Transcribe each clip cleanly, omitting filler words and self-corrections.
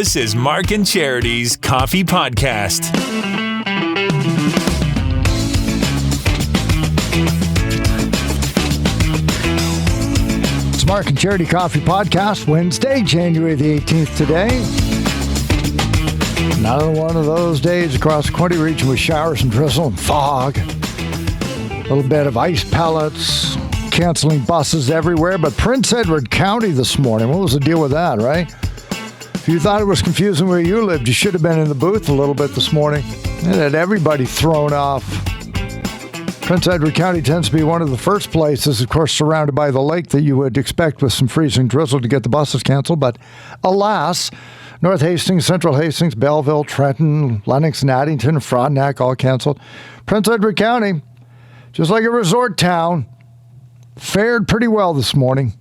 This is Mark and Charity's Coffee Podcast. It's Mark and Charity Coffee Podcast, Wednesday, January the 18th today. Another one of those days across the Quinte region with showers and drizzle and fog. A little bit of ice pellets, canceling buses everywhere. But Prince Edward County this morning, what was the deal with that, right? If you thought it was confusing where you lived, you should have been in the booth a little bit this morning. It had everybody thrown off. Prince Edward County tends to be one of the first places, of course, surrounded by the lake that you would expect with some freezing drizzle to get the buses canceled. But alas, North Hastings, Central Hastings, Belleville, Trenton, Lennox, and Addington, and Frontenac all canceled. Prince Edward County, just like a resort town, fared pretty well this morning.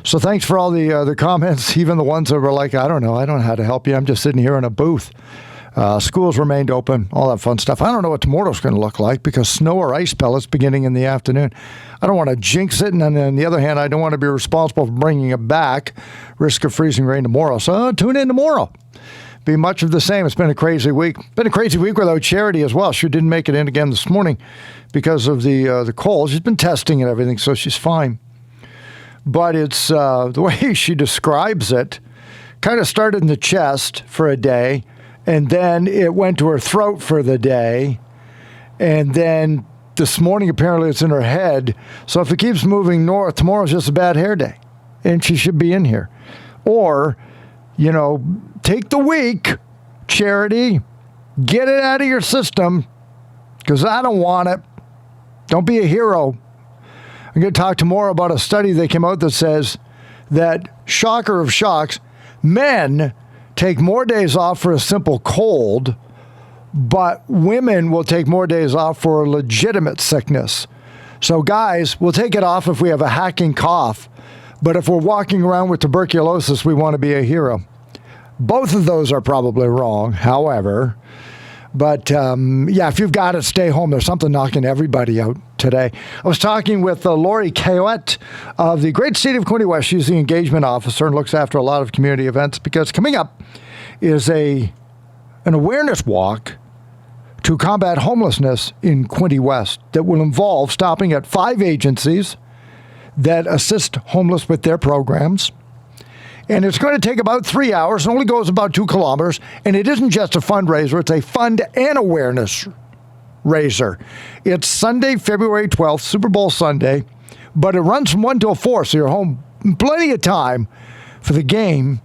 So thanks for all the comments, even the ones that were like, I don't know how to help you. I'm just sitting here in a booth. Schools remained open, all that fun stuff. I don't know what tomorrow's going to look like because snow or ice pellets beginning in the afternoon. I don't want to jinx it, and then on the other hand, I don't want to be responsible for bringing it back. Risk of freezing rain tomorrow. So tune in tomorrow. Be much of the same. It's been a crazy week. Been a crazy week without Charity as well. She didn't make it in again this morning because of the cold. She's been testing and everything, so she's fine. But it's the way she describes it, kind of started in the chest for a day, and then it went to her throat for the day, and then this morning apparently it's in her head. So if it keeps moving north, tomorrow's just a bad hair day, and she should be in here. Or, take the week, Charity, get it out of your system, because I don't want it. Don't be a hero. I'm going to talk tomorrow about a study that came out that says that, shocker of shocks, men take more days off for a simple cold, but women will take more days off for a legitimate sickness. So guys, we'll take it off if we have a hacking cough, but if we're walking around with tuberculosis, we want to be a hero. Both of those are probably wrong, however. But, if you've got it, stay home. There's something knocking everybody out today. I was talking with Lori Cahouette of the great city of Quinte West. She's the engagement officer and looks after a lot of community events because coming up is an awareness walk to combat homelessness in Quinte West that will involve stopping at 5 agencies that assist homeless with their programs. And it's going to take about 3 hours. It only goes about 2 kilometers. And it isn't just a fundraiser. It's a fund and awareness raiser. It's Sunday, February 12th, Super Bowl Sunday. But it runs from 1 till 4, so you're home plenty of time for the game.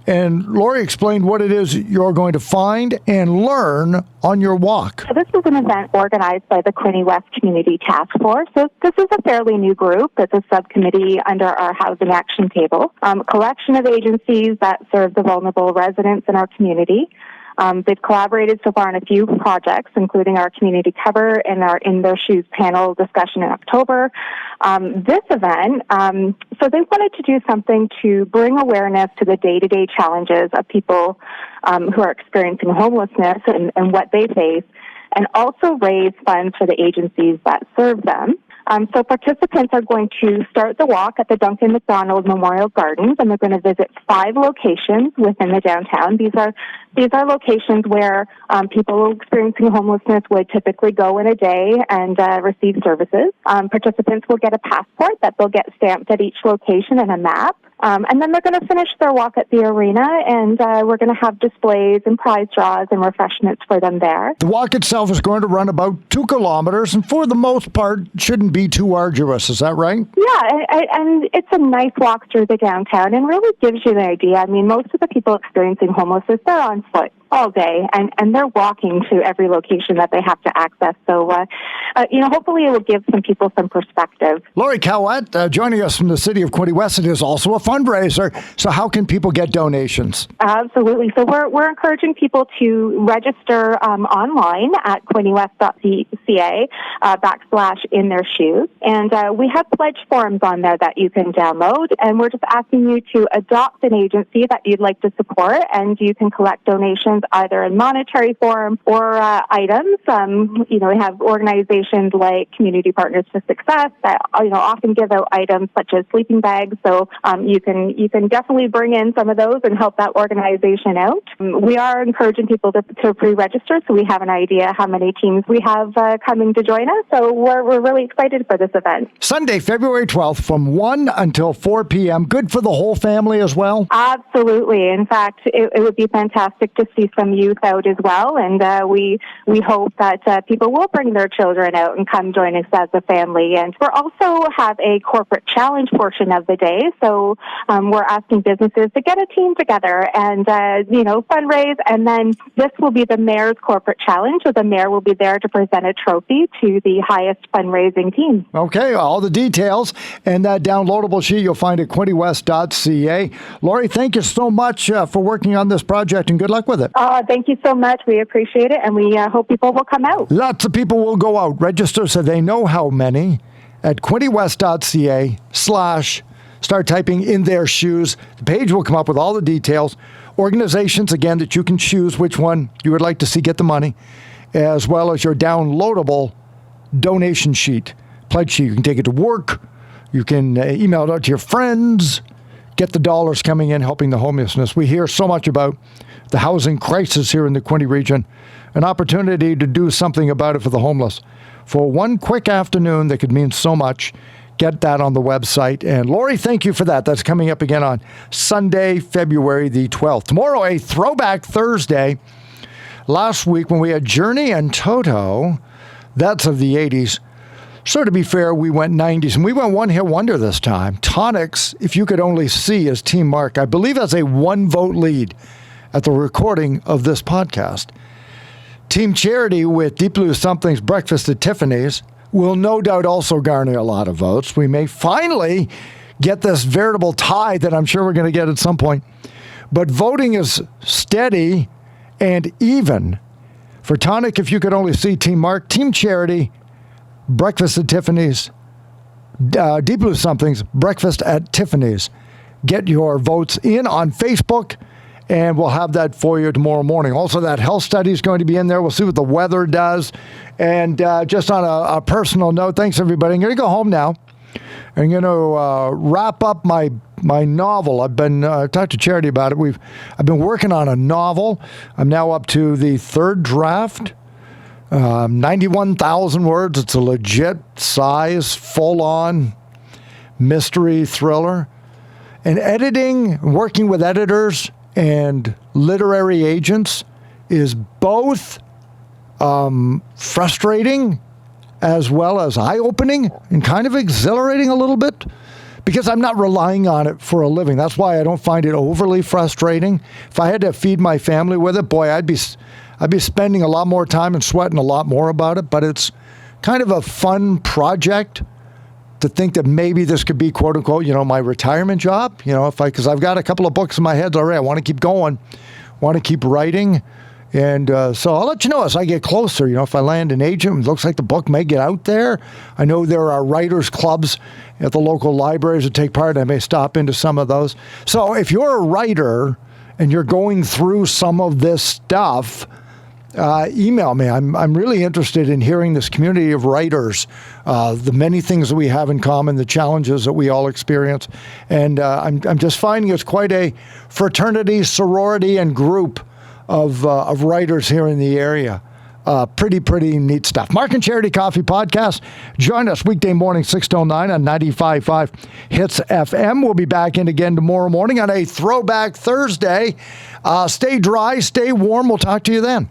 And Lori explained what it is you're going to find and learn on your walk. So this is an event organized by the Quinte West Community Task Force. So this is a fairly new group. It's a subcommittee under our Housing Action Table, a collection of agencies that serve the vulnerable residents in our community. They've collaborated so far on a few projects, including our community cover and our In Their Shoes panel discussion in October. This event, so they wanted to do something to bring awareness to the day-to-day challenges of people who are experiencing homelessness and what they face, and also raise funds for the agencies that serve them. So participants are going to start the walk at the Duncan MacDonald Memorial Gardens, and they're going to visit 5 locations within the downtown. These are locations where people experiencing homelessness would typically go in a day and receive services. Participants will get a passport that they'll get stamped at each location and a map. And then they're going to finish their walk at the arena, and we're going to have displays and prize draws and refreshments for them there. The walk itself is going to run about 2 kilometers, and for the most part, shouldn't be too arduous. Is that right? Yeah, and it's a nice walk through the downtown, and really gives you an idea. I mean, most of the people experiencing homelessness, they're on foot all day, and they're walking to every location that they have to access. So, hopefully it will give some people some perspective. Lori Cahouette, joining us from the city of Quinte West. It is also a fundraiser. So how can people get donations? Absolutely. So we're encouraging people to register online at quintewest.ca /In Their Shoes. And we have pledge forms on there that you can download. And we're just asking you to adopt an agency that you'd like to support, and you can collect donations donations, either in monetary form or items. We have organizations like Community Partners for Success that often give out items such as sleeping bags. So you can definitely bring in some of those and help that organization out. We are encouraging people to pre-register, so we have an idea how many teams we have coming to join us. So we're really excited for this event. Sunday, February 12th from 1 until 4 p.m. Good for the whole family as well? Absolutely. In fact, it would be fantastic to see some youth out as well. And we hope that people will bring their children out and come join us as a family. And we'll also have a corporate challenge portion of the day. So we're asking businesses to get a team together and, fundraise. And then this will be the mayor's corporate challenge. So the mayor will be there to present a trophy to the highest fundraising team. Okay, all the details and that downloadable sheet you'll find at quintywest.ca. Lori, thank you so much for working on this project and good luck with it. Thank you so much. We appreciate it, and we hope people will come out. Lots of people will go out. Register so they know how many at quintywest.ca/ start typing in their shoes. The page will come up with all the details. Organizations, again, that you can choose which one you would like to see get the money, as well as your downloadable donation sheet, pledge sheet. You can take it to work. You can email it out to your friends. Get the dollars coming in, helping the homelessness. We hear so much about the housing crisis here in the Quinte region. An opportunity to do something about it for the homeless. For one quick afternoon that could mean so much, get that on the website. And Lori, thank you for that. That's coming up again on Sunday, February the 12th. Tomorrow, a throwback Thursday. Last week when we had Journey and Toto, that's of the 80s. So to be fair, we went 90s, and we went one-hit wonder this time. Tonics, If You Could Only See, as Team Mark, I believe has a one-vote lead at the recording of this podcast. Team Charity with Deep Blue Something's Breakfast at Tiffany's will no doubt also garner a lot of votes. We may finally get this veritable tie that I'm sure we're going to get at some point. But voting is steady and even. For Tonic, If You Could Only See, Team Mark, Team Charity, Breakfast at Tiffany's, Deep Blue Something's Breakfast at Tiffany's. Get your votes in on Facebook, and we'll have that for you tomorrow morning. Also, that health study is going to be in there. We'll see what the weather does. And just on a personal note, thanks, everybody. I'm going to go home now. I'm going to wrap up my novel. I've been talked to Charity about it. I've been working on a novel. I'm now up to the third draft. 91,000 words. It's a legit size, full-on mystery thriller. And editing, working with editors and literary agents is both frustrating as well as eye-opening and kind of exhilarating a little bit because I'm not relying on it for a living. That's why I don't find it overly frustrating. If I had to feed my family with it, boy, I'd be spending a lot more time and sweating a lot more about it, but it's kind of a fun project to think that maybe this could be, quote unquote, my retirement job, because I've got a couple of books in my head already. I want to keep going, want to keep writing. And so I'll let you know as I get closer, if I land an agent, it looks like the book may get out there. I know there are writers clubs at the local libraries that take part. I may stop into some of those. So if you're a writer and you're going through some of this stuff, email me. I'm really interested in hearing this community of writers, the many things that we have in common, the challenges that we all experience. And I'm just finding it's quite a fraternity, sorority, and group of writers here in the area. Pretty neat stuff. Mark and Charity Coffee Podcast. Join us weekday morning, 6 to 9 on 95.5 Hits FM. We'll be back in again tomorrow morning on a Throwback Thursday. Stay dry, stay warm. We'll talk to you then.